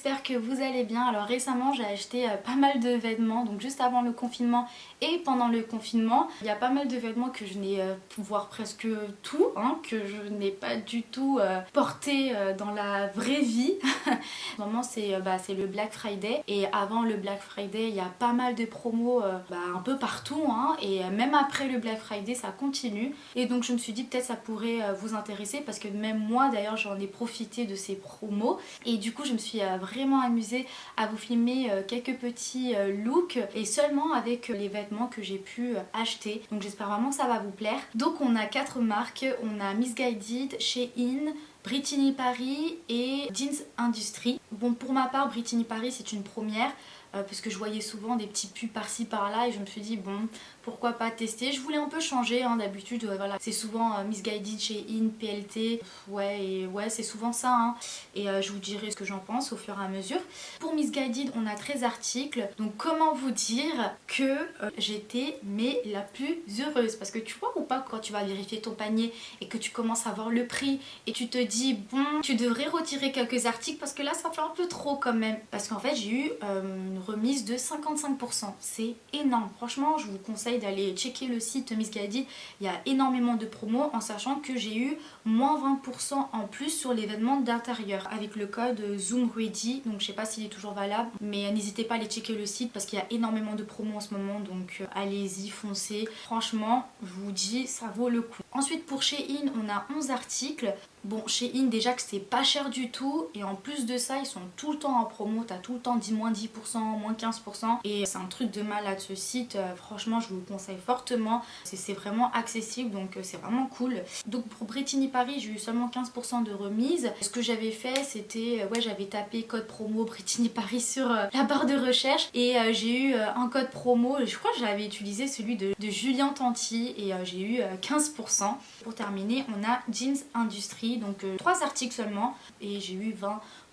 j'espère que vous allez bien. Alors récemment j'ai acheté pas mal de vêtements, donc juste avant le confinement et pendant le confinement. Il y a pas mal de vêtements que je n'ai, voire presque tout, hein, que je n'ai pas du tout porté dans la vraie vie. En ce moment c'est le Black Friday et avant le Black Friday il y a pas mal de promos un peu partout, hein, et même après le Black Friday ça continue. Et donc je me suis dit peut-être ça pourrait vous intéresser parce que même moi d'ailleurs j'en ai profité de ces promos. Et du coup je me suis vraiment amusée à vous filmer quelques petits looks et seulement avec les vêtements que j'ai pu acheter. Donc j'espère vraiment que ça va vous plaire. Donc on a 4 marques, on a Missguided, Shein, Brittany Paris et Jeans Industry. Bon, pour ma part Brittany Paris c'est une première parce que je voyais souvent des petits pubs par-ci par-là et je me suis dit bon, pourquoi pas tester. Je voulais un peu changer, hein, d'habitude voilà, c'est souvent Missguided, Shein, PLT, ouais c'est souvent ça, hein. Et je vous dirai ce que j'en pense au fur et à mesure. Pour Missguided on a 13 articles, donc comment vous dire que j'étais la plus heureuse, parce que tu vois ou pas, quand tu vas vérifier ton panier et que tu commences à voir le prix et tu te dis bon, tu devrais retirer quelques articles parce que là ça fait un peu trop quand même, parce qu'en fait j'ai eu une remise de 55%, c'est énorme. Franchement je vous conseille d'aller checker le site Missguided, il y a énormément de promos, en sachant que j'ai eu moins 20% en plus sur l'événement d'intérieur avec le code ZoomReady, donc je sais pas s'il est toujours valable, mais n'hésitez pas à aller checker le site parce qu'il y a énormément de promos en ce moment, donc allez-y, foncez, franchement je vous dis ça vaut le coup. Ensuite pour Shein on a 11 articles. Bon, Shein déjà que c'est pas cher du tout et en plus de ça ils sont tout le temps en promo, t'as tout le temps moins 10%, moins 15% et c'est un truc de malade ce site, franchement je vous le conseille fortement, c'est vraiment accessible, donc c'est vraiment cool. Donc pour Brittany Paris j'ai eu seulement 15% de remise. Ce que j'avais fait c'était, j'avais tapé code promo Brittany Paris sur la barre de recherche et j'ai eu un code promo, je crois que j'avais utilisé celui de Julien Tanti et j'ai eu 15%. Pour terminer on a Jeans Industry, donc 3 articles seulement et j'ai eu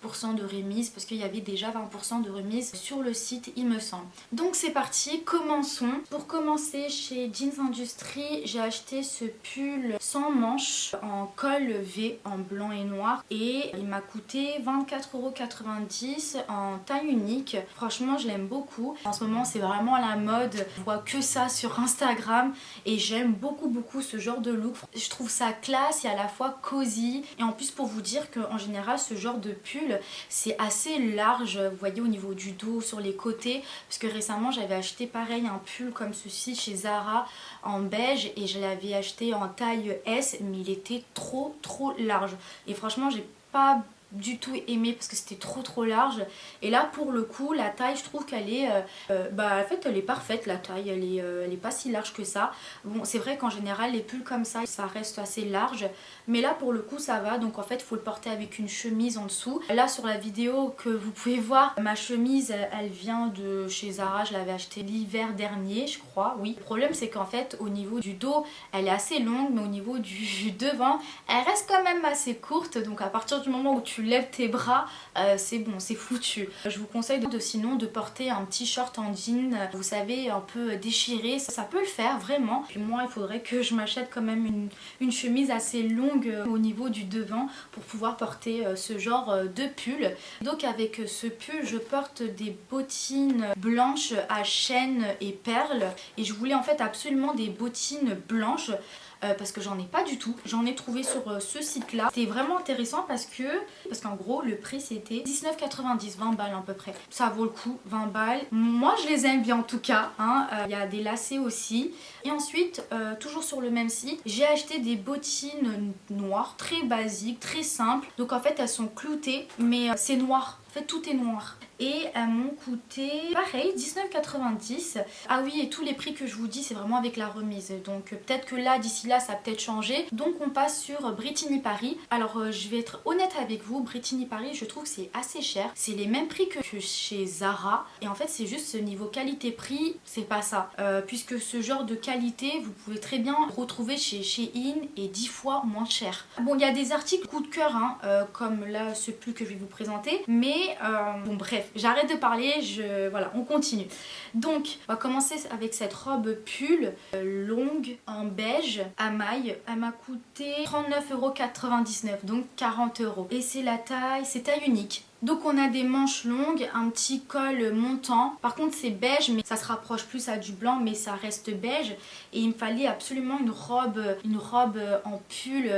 20% de remise parce qu'il y avait déjà 20% de remise sur le site il me semble. Donc c'est parti, commençons. Pour commencer chez Jeans Industry j'ai acheté ce pull sans manches en col V en blanc et noir et il m'a coûté 24,90 € en taille unique. Franchement je l'aime beaucoup, en ce moment c'est vraiment à la mode, je vois que ça sur Instagram et j'aime beaucoup ce genre de look. Je trouve ça classe et à la fois cosy, et en plus pour vous dire qu'en général ce genre de pull c'est assez large, vous voyez, au niveau du dos, sur les côtés, parce que récemment j'avais acheté pareil un pull comme ceci chez Zara en beige et je l'avais acheté en taille S mais il était trop large et franchement j'ai pas du tout aimé parce que c'était trop large. Et là pour le coup la taille je trouve qu'elle est en fait elle est parfaite, la taille elle est pas si large que ça. Bon c'est vrai qu'en général les pulls comme ça reste assez large, mais là pour le coup ça va, donc en fait il faut le porter avec une chemise en dessous. Là sur la vidéo que vous pouvez voir, ma chemise elle vient de chez Zara, je l'avais achetée l'hiver dernier je crois, oui. Le problème c'est qu'en fait au niveau du dos elle est assez longue, mais au niveau du devant elle reste quand même assez courte, donc à partir du moment où tu lèves tes bras c'est bon, c'est foutu. Je vous conseille sinon de porter un petit short en jean, vous savez, un peu déchiré, ça peut le faire vraiment. Puis moi il faudrait que je m'achète quand même une chemise assez longue au niveau du devant pour pouvoir porter ce genre de pull. Donc avec ce pull je porte des bottines blanches à chaînes et perles et je voulais en fait absolument des bottines blanches parce que j'en ai pas du tout. J'en ai trouvé sur ce site là. C'était vraiment intéressant parce qu'en gros le prix c'était 19,90 €, 20 balles à peu près. Ça vaut le coup, 20 balles. Moi je les aime bien en tout cas, hein. Y a des lacets aussi. Et ensuite, toujours sur le même site, j'ai acheté des bottines noires, très basiques, très simples. Donc en fait elles sont cloutées, mais c'est noir. En fait tout est noir. Et elles m'ont coûté pareil 19,90 €. Ah oui, et tous les prix que je vous dis c'est vraiment avec la remise, donc peut-être que là d'ici là ça a peut-être changé. Donc on passe sur Brittany Paris. Alors je vais être honnête avec vous, Brittany Paris je trouve que c'est assez cher. C'est les mêmes prix que chez Zara et en fait c'est juste ce niveau qualité-prix, c'est pas ça, puisque ce genre de qualité vous pouvez très bien retrouver chez Shein et 10 fois moins cher. Bon, il y a des articles coup de cœur, hein, comme là ce pull que je vais vous présenter, mais bon bref, j'arrête de parler, voilà, on continue. Donc on va commencer avec cette robe pull longue en beige à mailles. Elle m'a coûté 39,99 €, donc 40 €. Et c'est la taille, c'est taille unique. Donc on a des manches longues, un petit col montant. Par contre c'est beige mais ça se rapproche plus à du blanc mais ça reste beige. Et il me fallait absolument une robe en pull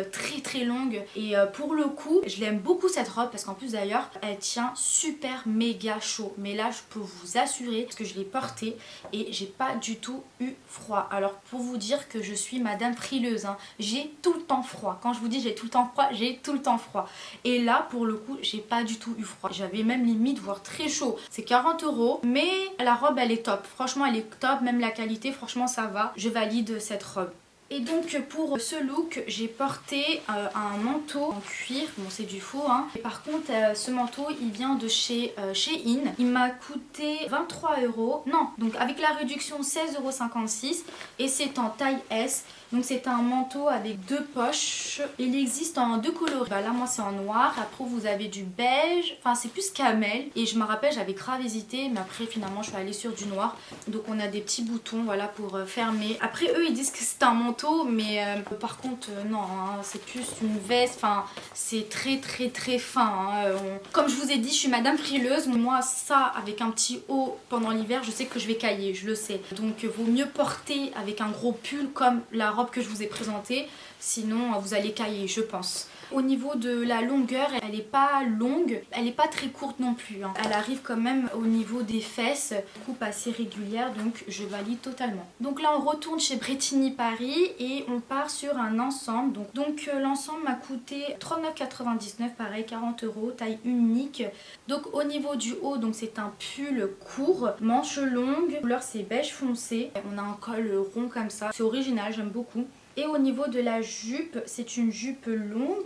très longue. Et pour le coup je l'aime beaucoup cette robe parce qu'en plus d'ailleurs elle tient super méga chaud. Mais là je peux vous assurer parce que je l'ai portée et j'ai pas du tout eu froid. Alors pour vous dire que je suis madame frileuse, hein, j'ai tout le temps froid. Quand je vous dis j'ai tout le temps froid, j'ai tout le temps froid. Et là pour le coup j'ai pas du tout eu froid. J'avais même limite voire très chaud. C'est 40 € mais la robe elle est top. Franchement elle est top, même la qualité franchement ça va. Je valide cette robe. Et donc pour ce look j'ai porté un manteau en cuir, bon c'est du faux hein. Et par contre ce manteau il vient de chez Shein. Il m'a coûté 23 €, non donc avec la réduction 16,56 € et c'est en taille S. Donc c'est un manteau avec deux poches. Il existe en deux coloris. Bah là moi c'est en noir. Après vous avez du beige. Enfin c'est plus camel. Et je me rappelle j'avais grave hésité. Mais après finalement je suis allée sur du noir. Donc on a des petits boutons voilà pour fermer. Après eux ils disent que c'est un manteau. Mais par contre non hein, c'est plus une veste. Enfin c'est très fin hein. Comme je vous ai dit je suis madame frileuse. Moi ça avec un petit haut pendant l'hiver je sais que je vais cailler. Je le sais. Donc vaut mieux porter avec un gros pull comme la robe que je vous ai présentée, sinon vous allez cailler je pense. Au niveau de la longueur, elle est pas longue, elle est pas très courte non plus hein. Elle arrive quand même au niveau des fesses, coupe assez régulière donc je valide totalement. Donc là on retourne chez Bretigny Paris et on part sur un ensemble. Donc l'ensemble m'a coûté 39,99 €, pareil 40 €, taille unique. Donc au niveau du haut, donc c'est un pull court, manches longues, couleur c'est beige foncé. On a un col rond comme ça, c'est original, j'aime beaucoup. Et au niveau de la jupe, c'est une jupe longue,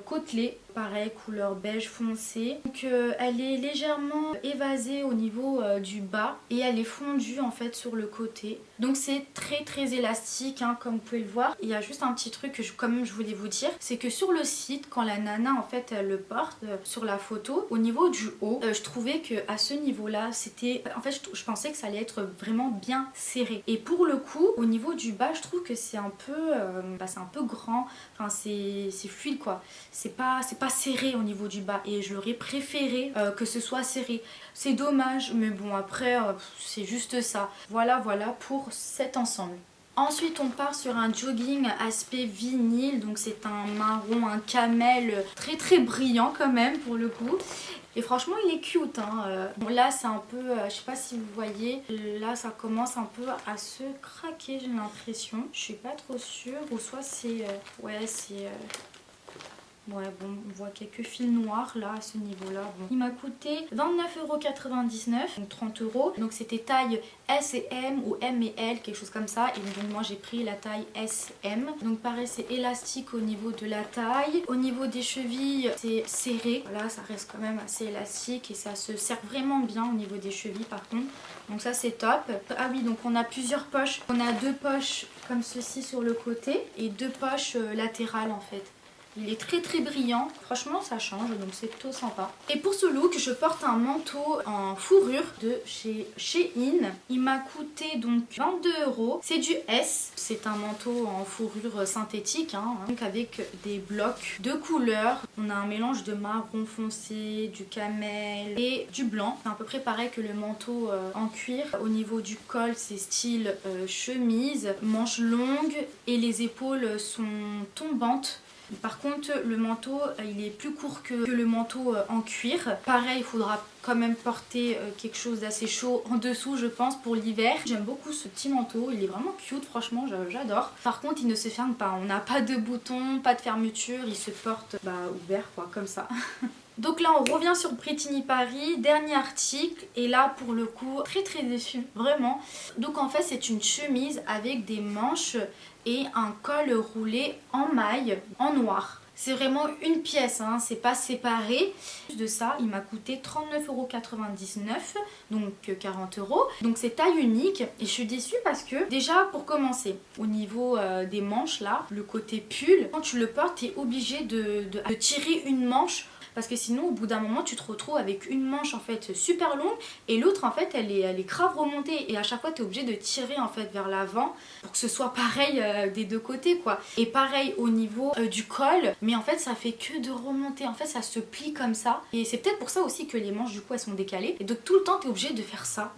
côtelée, pareil, couleur beige foncé. Donc elle est légèrement évasée au niveau du bas et elle est fondue en fait sur le côté. Donc c'est très élastique hein, comme vous pouvez le voir. Il y a juste un petit truc que quand même je voulais vous dire, c'est que sur le site, quand la nana en fait elle le porte sur la photo, au niveau du haut, je trouvais que à ce niveau-là, c'était... En fait je pensais que ça allait être vraiment bien serré. Et pour le coup, au niveau du bas, je trouve que c'est un peu... c'est un peu grand, enfin c'est fluide quoi, c'est pas serré au niveau du bas et je l'aurais préféré que ce soit serré. C'est dommage mais bon après c'est juste ça. Voilà pour cet ensemble. Ensuite on part sur un jogging aspect vinyle, donc c'est un marron, un camel très brillant quand même pour le coup. Et franchement il est cute hein. Bon là c'est un peu, je sais pas si vous voyez, là ça commence un peu à se craquer j'ai l'impression. Je suis pas trop sûre, ou soit c'est, ouais c'est... Ouais bon on voit quelques fils noirs là à ce niveau là. Bon. Il m'a coûté 29,99 €, donc 30 €. Donc c'était taille S et M ou M et L, quelque chose comme ça. Et donc moi j'ai pris la taille SM. Donc pareil c'est élastique au niveau de la taille. Au niveau des chevilles c'est serré. Là ça reste quand même assez élastique et ça se serre vraiment bien au niveau des chevilles par contre. Donc ça c'est top. Ah oui donc on a plusieurs poches. On a deux poches comme ceci sur le côté et deux poches latérales en fait. Il est très brillant, franchement ça change donc c'est plutôt sympa. Et pour ce look je porte un manteau en fourrure de chez Shein. Il m'a coûté donc 22 €, c'est du S. C'est un manteau en fourrure synthétique hein, donc avec des blocs de couleurs. On a un mélange de marron foncé, du camel et du blanc. C'est à peu près pareil que le manteau en cuir. Au niveau du col c'est style chemise, manches longues et les épaules sont tombantes. Par contre le manteau il est plus court que le manteau en cuir. Pareil il faudra quand même porter quelque chose d'assez chaud en dessous je pense pour l'hiver. J'aime beaucoup ce petit manteau, il est vraiment cute franchement j'adore. Par contre il ne se ferme pas, on n'a pas de bouton, pas de fermeture, il se porte ouvert quoi comme ça. Donc là on revient sur Bretigny Paris, dernier article et là pour le coup très déçue vraiment. Donc en fait c'est une chemise avec des manches et un col roulé en maille en noir. C'est vraiment une pièce, hein, c'est pas séparé. Plus de ça, il m'a coûté 39,99 €, donc 40 €. Donc c'est taille unique et je suis déçue parce que déjà pour commencer, au niveau des manches là, le côté pull, quand tu le portes, tu es obligé de tirer une manche parce que sinon au bout d'un moment tu te retrouves avec une manche en fait super longue et l'autre en fait elle est grave remontée et à chaque fois tu es obligé de tirer en fait vers l'avant pour que ce soit pareil des deux côtés quoi. Et pareil au niveau du col, mais en fait ça fait que de remonter, en fait ça se plie comme ça et c'est peut-être pour ça aussi que les manches du coup elles sont décalées et donc tout le temps tu es obligé de faire ça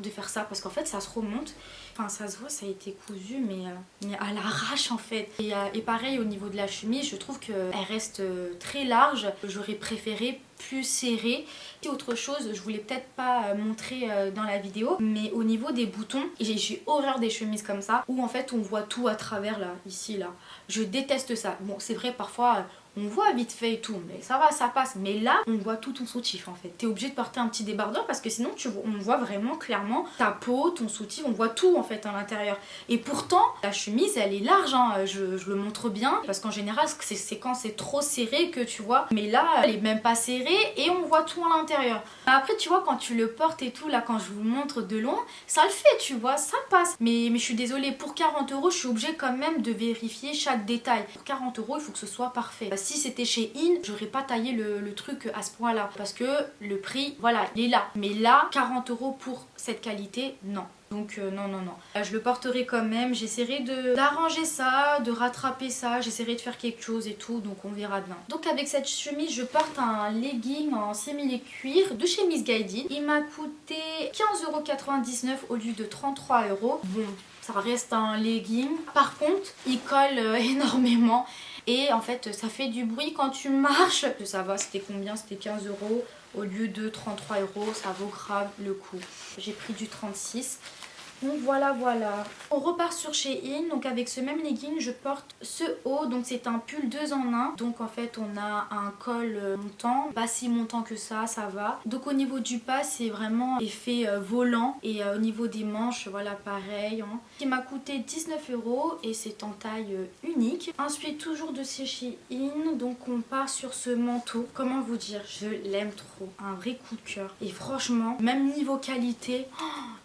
parce qu'en fait ça se remonte. Enfin ça se voit, ça a été cousu mais à l'arrache en fait. Et pareil au niveau de la chemise, je trouve qu'elle reste très large. J'aurais préféré plus serré. Et autre chose, je voulais peut-être pas montrer dans la vidéo, mais au niveau des boutons, j'ai horreur des chemises comme ça, où en fait on voit tout à travers là, ici là. Je déteste ça. Bon c'est vrai parfois... on voit vite fait et tout, mais ça va, ça passe. Mais là, on voit tout ton soutif en fait. T'es obligé de porter un petit débardeur parce que sinon, on voit vraiment clairement ta peau, ton soutif, on voit tout en fait à l'intérieur. Et pourtant, la chemise, elle est large, hein. Je le montre bien parce qu'en général, c'est quand c'est trop serré que tu vois. Mais là, elle est même pas serrée et on voit tout à l'intérieur. Après, tu vois, quand tu le portes et tout, là, quand je vous montre de loin, ça le fait, tu vois, ça passe. Mais je suis désolée, pour 40 €, je suis obligée quand même de vérifier chaque détail. Pour 40 €, il faut que ce soit parfait. Si c'était chez In, j'aurais pas taillé le truc à ce point là parce que le prix, voilà, il est là. Mais là, 40 € pour cette qualité, non. Donc non. Je le porterai quand même, j'essaierai d'arranger ça, de rattraper ça, j'essaierai de faire quelque chose et tout, donc on verra bien. Donc avec cette chemise, je porte un legging en simili-cuir de chez Miss Guided. Il m'a coûté 15,99 € au lieu de 33 €. Bon, ça reste un legging. Par contre, il colle énormément. Et en fait ça fait du bruit quand tu marches. Ça va, c'était combien? C'était 15 € au lieu de 33 €. Ça vaut grave le coup. J'ai pris du 36. Donc voilà. On repart sur Shein. Donc avec ce même legging, je porte ce haut. Donc c'est un pull 2 en 1. Donc en fait on a un col montant. Pas si montant que ça va. Donc au niveau du pas, c'est vraiment effet volant. Et au niveau des manches, voilà pareil. Hein. Qui m'a coûté 19 € et c'est en taille unique. Ensuite toujours de chez Shein. Donc on part sur ce manteau. Comment vous dire, je l'aime trop. Un vrai coup de cœur. Et franchement, même niveau qualité,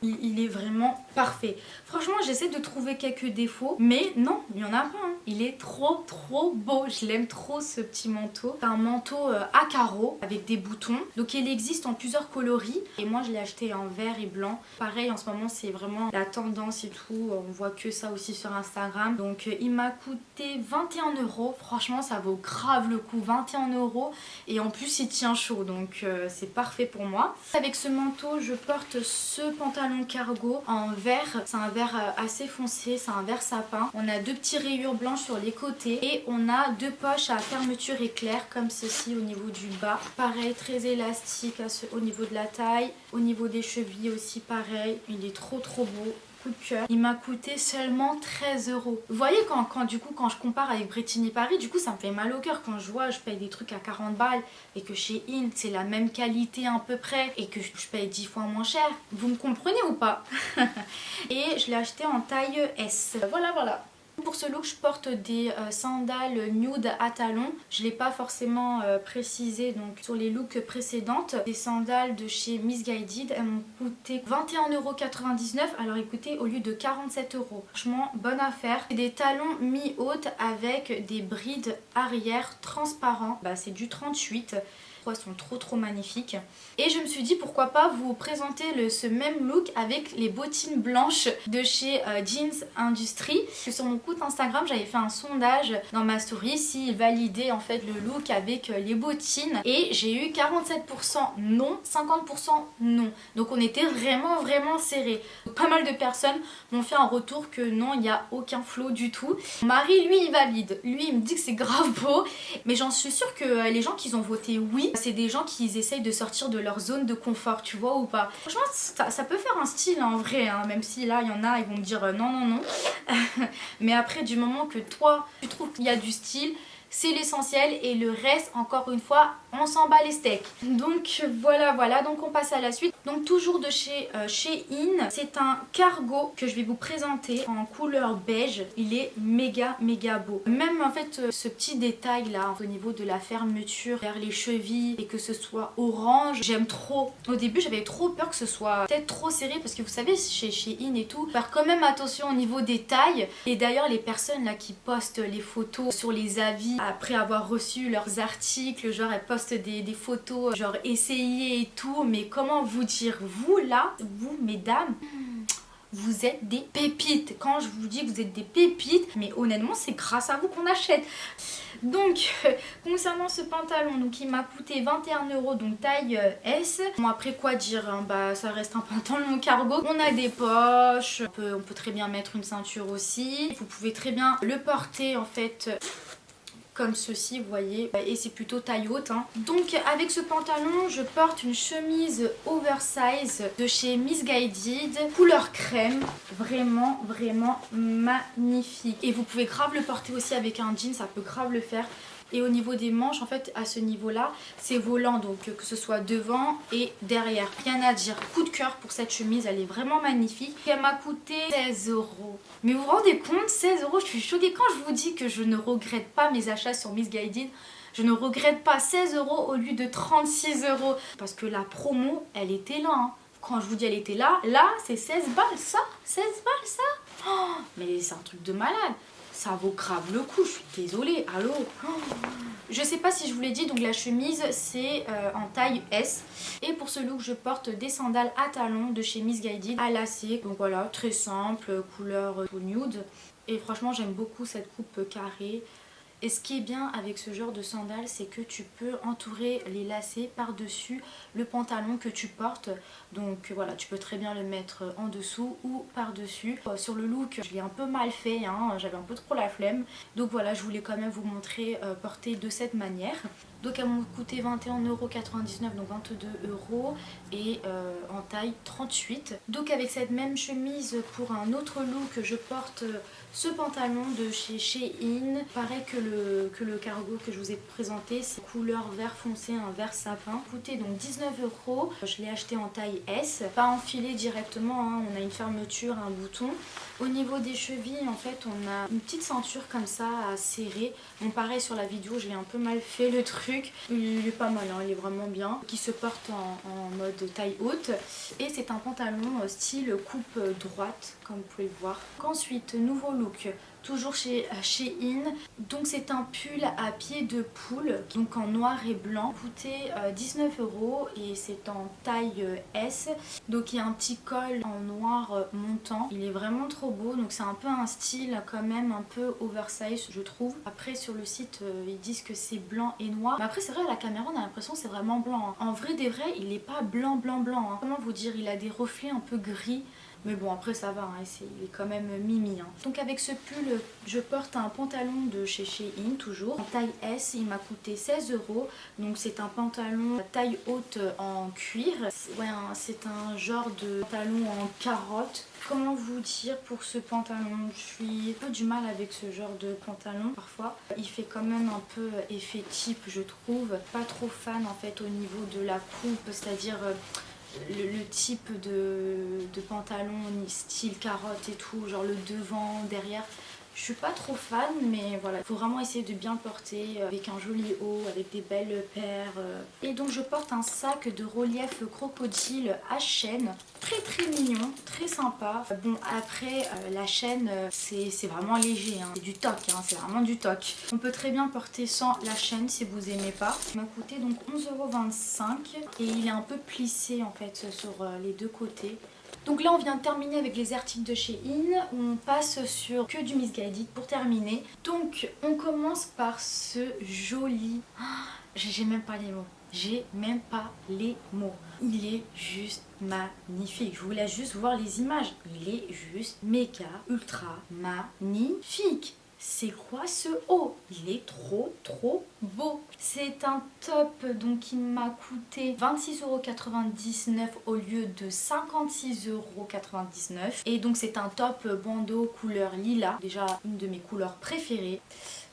il est vraiment parfait. Franchement, j'essaie de trouver quelques défauts, mais non, il n'y en a pas. Hein. Il est trop beau. Je l'aime trop ce petit manteau. C'est un manteau à carreaux avec des boutons. Donc il existe en plusieurs coloris. Et moi, je l'ai acheté en vert et blanc. Pareil, en ce moment, c'est vraiment la tendance et tout. On voit que ça aussi sur Instagram. Donc il m'a coûté 21 €. Franchement, ça vaut grave le coup. 21 €. Et en plus, il tient chaud. Donc c'est parfait pour moi. Avec ce manteau, je porte ce pantalon cargo en vert. C'est un vert assez foncé, c'est un vert sapin. On a deux petites rayures blanches sur les côtés et on a deux poches à fermeture éclair comme ceci au niveau du bas. Pareil, très élastique au niveau de la taille, au niveau des chevilles aussi pareil. Il est trop beau. Coup de cœur. Il m'a coûté seulement 13 €. Vous voyez quand je compare avec Brittany Paris, du coup ça me fait mal au cœur quand je vois je paye des trucs à 40 balles et que chez In c'est la même qualité à peu près et que je paye 10 fois moins cher. Vous me comprenez ou pas? Et je l'ai acheté en taille S. Voilà. Pour ce look, je porte des sandales nude à talons. Je ne l'ai pas forcément précisé donc sur les looks précédentes. Des sandales de chez Miss Guided. Elles m'ont coûté 21,99 €. Alors écoutez, au lieu de 47 €. Franchement, bonne affaire. Des talons mi-haute avec des brides arrière transparents. Bah, c'est du 38. Elles sont trop magnifiques. Et je me suis dit pourquoi pas vous présenter ce même look avec les bottines blanches de chez Jeans Industry. Sur mon compte Instagram, j'avais fait un sondage dans ma story s'ils validaient en fait le look avec les bottines. Et j'ai eu 47% non, 50% non. Donc on était vraiment serré. Pas mal de personnes m'ont fait un retour que non, il n'y a aucun flow du tout. Mon mari, lui, il valide. Lui, il me dit que c'est grave beau. Mais j'en suis sûre que les gens qui ont voté oui, c'est des gens qui essayent de sortir de leur zone de confort, tu vois ou pas. Franchement, ça peut faire un style en vrai, hein, même si là, il y en a, ils vont me dire non. Mais après, du moment que toi, tu trouves qu'il y a du style, c'est l'essentiel et le reste, encore une fois, on s'en bat les steaks. Donc voilà, donc on passe à la suite. Donc toujours de chez In, c'est un cargo que je vais vous présenter en couleur beige. Il est méga beau. Même en fait ce petit détail là au niveau de la fermeture vers les chevilles et que ce soit orange, j'aime trop. Au début j'avais trop peur que ce soit peut-être trop serré parce que vous savez chez In et tout, faire quand même attention au niveau des tailles. Et d'ailleurs les personnes là qui postent les photos sur les avis après avoir reçu leurs articles, genre elles postent poste des photos genre essayées et tout, mais comment vous dire, vous là, vous mesdames, vous êtes des pépites. Quand je vous dis que vous êtes des pépites, mais honnêtement c'est grâce à vous qu'on achète. Donc concernant ce pantalon, donc il m'a coûté 21 €, donc taille S. Bon, après quoi dire, hein, bah ça reste un pantalon cargo. On a des poches, on peut très bien mettre une ceinture aussi. Vous pouvez très bien le porter en fait comme ceci, vous voyez, et c'est plutôt taille haute, hein. Donc avec ce pantalon je porte une chemise oversize de chez Missguided, couleur crème, vraiment magnifique. Et vous pouvez grave le porter aussi avec un jean, ça peut grave le faire. Et au niveau des manches, en fait, à ce niveau-là, c'est volant, donc que ce soit devant et derrière. Rien à dire. Coup de cœur pour cette chemise, elle est vraiment magnifique. Elle m'a coûté 16 €. Mais vous vous rendez compte, 16 €, je suis choquée. Quand je vous dis que je ne regrette pas mes achats sur Missguided, je ne regrette pas 16 € au lieu de 36 €. Parce que la promo, elle était là, hein. Quand je vous dis elle était là, c'est 16 balles ça. 16 balles ça. Oh, mais c'est un truc de malade. Ça vaut grave le coup, je suis désolée, allô. Je sais pas si je vous l'ai dit, donc la chemise c'est en taille S. Et pour ce look je porte des sandales à talons de chez Missguided à lacets. Donc voilà, très simple, couleur nude. Et franchement j'aime beaucoup cette coupe carrée. Et ce qui est bien avec ce genre de sandales, c'est que tu peux entourer les lacets par-dessus le pantalon que tu portes. Donc voilà, tu peux très bien le mettre en dessous ou par-dessus. Sur le look, je l'ai un peu mal fait, hein, j'avais un peu trop la flemme. Donc voilà, je voulais quand même vous montrer porter de cette manière. Donc elles m'ont coûté 21,99 €, donc 22 € et en taille 38. Donc avec cette même chemise, pour un autre look, je porte ce pantalon de chez Shein. Pareil que le cargo que je vous ai présenté, c'est couleur vert foncé, un vert sapin. Coûté donc 19 €. Je l'ai acheté en taille S. Pas enfilé directement, hein, on a une fermeture, un bouton. Au niveau des chevilles, en fait, on a une petite ceinture comme ça à serrer. Bon, pareil sur la vidéo, j'ai un peu mal fait le truc. Il est pas mal, hein, il est vraiment bien. Qui se porte en mode taille haute. Et c'est un pantalon style coupe droite, comme vous pouvez le voir. Ensuite, nouveau look. Toujours chez Shein. Donc c'est un pull à pied de poule, donc en noir et blanc, coûté 19 € et c'est en taille S. Donc il y a un petit col en noir montant, il est vraiment trop beau. Donc c'est un peu un style quand même un peu oversize je trouve. Après sur le site ils disent que c'est blanc et noir, mais après c'est vrai à la caméra on a l'impression que c'est vraiment blanc, hein. En vrai des vrais il est pas blanc, hein. Comment vous dire, il a des reflets un peu gris. Mais bon après ça va, hein, il est quand même mimi, hein. Donc avec ce pull je porte un pantalon de chez Shein toujours en taille S, il m'a coûté 16 €. Donc c'est un pantalon taille haute en cuir. Ouais, c'est un genre de pantalon en carotte. Comment vous dire pour ce pantalon, je suis un peu du mal avec ce genre de pantalon parfois. Il fait quand même un peu effet type je trouve. Pas trop fan en fait au niveau de la coupe, c'est-à-dire le type de pantalon style carotte et tout, genre le devant, derrière. Je suis pas trop fan, mais voilà, il faut vraiment essayer de bien le porter avec un joli haut, avec des belles paires. Et donc je porte un sac de relief crocodile à chaîne, très mignon, très sympa. Bon après la chaîne c'est vraiment léger, hein. C'est du toc, hein, c'est vraiment du toc. On peut très bien porter sans la chaîne si vous aimez pas. Il m'a coûté donc 11,25 € et il est un peu plissé en fait sur les deux côtés. Donc là on vient de terminer avec les articles de Shein, on passe sur que du Missguided pour terminer. Donc on commence par ce joli... J'ai même pas les mots. J'ai même pas les mots. Il est juste magnifique. Je vous laisse juste voir les images. Il est juste méga, ultra magnifique. C'est quoi ce haut? Il est trop beau. C'est un top donc il m'a coûté 26,99 € au lieu de 56,99 €. Et donc c'est un top bandeau couleur lilas, déjà une de mes couleurs préférées.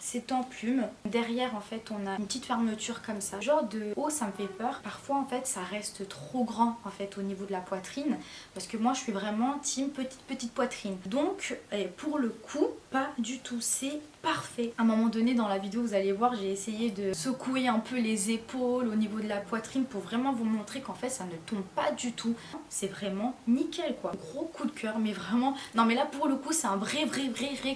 C'est en plume. Derrière en fait on a une petite fermeture comme ça. Genre de haut ça me fait peur. Parfois en fait ça reste trop grand en fait au niveau de la poitrine. Parce que moi je suis vraiment team petite poitrine. Donc pour le coup pas du tout. C'est parfait. À un moment donné dans la vidéo vous allez voir j'ai essayé de secouer un peu les épaules au niveau de la poitrine pour vraiment vous montrer qu'en fait ça ne tombe pas du tout. C'est vraiment nickel quoi. Gros coup de cœur mais vraiment. Non mais là pour le coup c'est un vrai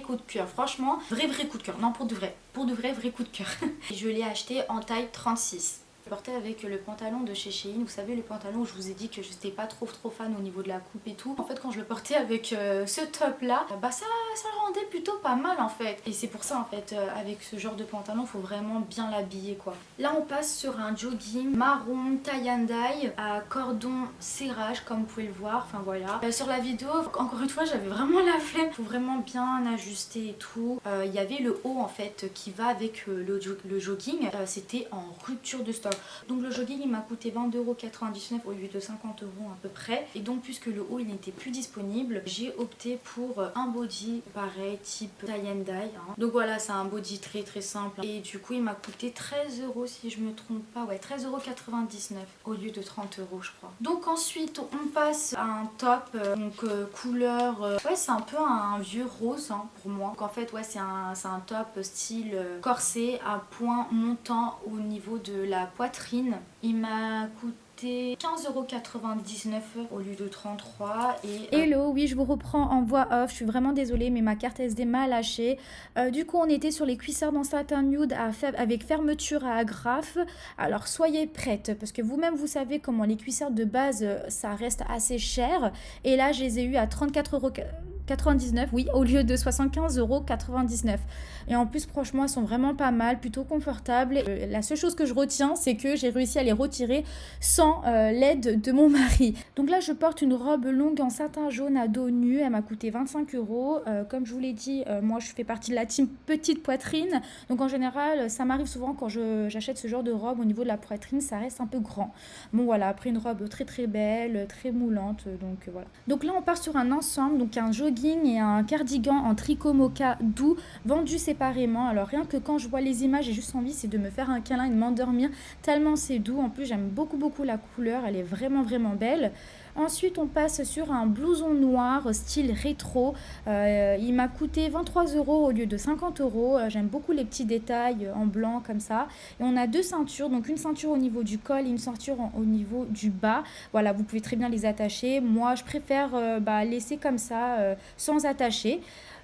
coup de cœur. Franchement vrai coup de cœur. Non pour de vrai. Pour de vrai coup de cœur. Je l'ai acheté en taille 36. Je portais avec le pantalon de chez Shein, vous savez le pantalon où je vous ai dit que je n'étais pas trop fan au niveau de la coupe et tout. En fait quand je le portais avec ce top là, bah ça le rendait plutôt pas mal en fait. Et c'est pour ça en fait avec ce genre de pantalon faut vraiment bien l'habiller quoi. Là on passe sur un jogging marron tie and dye à cordon serrage comme vous pouvez le voir, enfin voilà. Sur la vidéo encore une fois j'avais vraiment la flemme, faut vraiment bien ajuster et tout. Il y avait le haut en fait qui va avec le jogging, c'était en rupture de stock. Donc le jogging il m'a coûté 20,99 € au lieu de 50 € à peu près. Et donc puisque le haut il n'était plus disponible, j'ai opté pour un body pareil type tie and dye. Donc voilà, c'est un body très simple. Et du coup il m'a coûté 13 € si je me trompe pas, ouais 13,99 € au lieu de 30 € je crois. Donc ensuite on passe à un top, donc couleur, ouais c'est un peu un vieux rose pour moi. Donc en fait ouais c'est un top style corset à point montant au niveau de la poitrine. Il m'a coûté 15,99 € au lieu de 33 € et Hello, oui je vous reprends en voix off, je suis vraiment désolée mais ma carte SD m'a lâché. Du coup on était sur les cuissards dans satin nude avec fermeture à agrafe. Alors soyez prêtes parce que vous-même vous savez comment les cuissards de base ça reste assez cher. Et là je les ai eu à 34,99 €, oui, au lieu de 75,99 €. Et en plus, franchement, elles sont vraiment pas mal, plutôt confortables. La seule chose que je retiens, c'est que j'ai réussi à les retirer sans l'aide de mon mari. Donc là, je porte une robe longue en satin jaune à dos nu. Elle m'a coûté 25 €. Comme je vous l'ai dit, moi, je fais partie de la team petite poitrine. Donc en général, ça m'arrive souvent quand j'achète ce genre de robe au niveau de la poitrine, ça reste un peu grand. Bon voilà, après une robe très belle, très moulante. Donc voilà. Donc là, on part sur un ensemble, donc un jogging et un cardigan en tricot mocha doux, vendus séparément. Alors rien que quand je vois les images, j'ai juste envie c'est de me faire un câlin et de m'endormir tellement c'est doux. En plus j'aime beaucoup la couleur, elle est vraiment belle. Ensuite on passe sur un blouson noir style rétro, il m'a coûté 23 € au lieu de 50 €. J'aime beaucoup les petits détails en blanc comme ça. Et on a deux ceintures, donc une ceinture au niveau du col et une ceinture au niveau du bas. Voilà, vous pouvez très bien les attacher. Moi je préfère laisser comme ça sans attacher.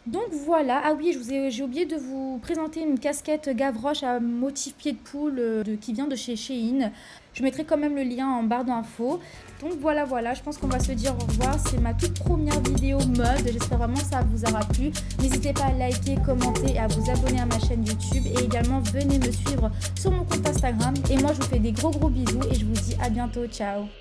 Donc voilà, ah oui, j'ai oublié de vous présenter une casquette Gavroche à motif pied de poule qui vient de chez Shein. Je mettrai quand même le lien en barre d'infos. Donc voilà, je pense qu'on va se dire au revoir. C'est ma toute première vidéo mode. J'espère vraiment que ça vous aura plu. N'hésitez pas à liker, commenter et à vous abonner à ma chaîne YouTube. Et également, venez me suivre sur mon compte Instagram. Et moi, je vous fais des gros bisous et je vous dis à bientôt. Ciao!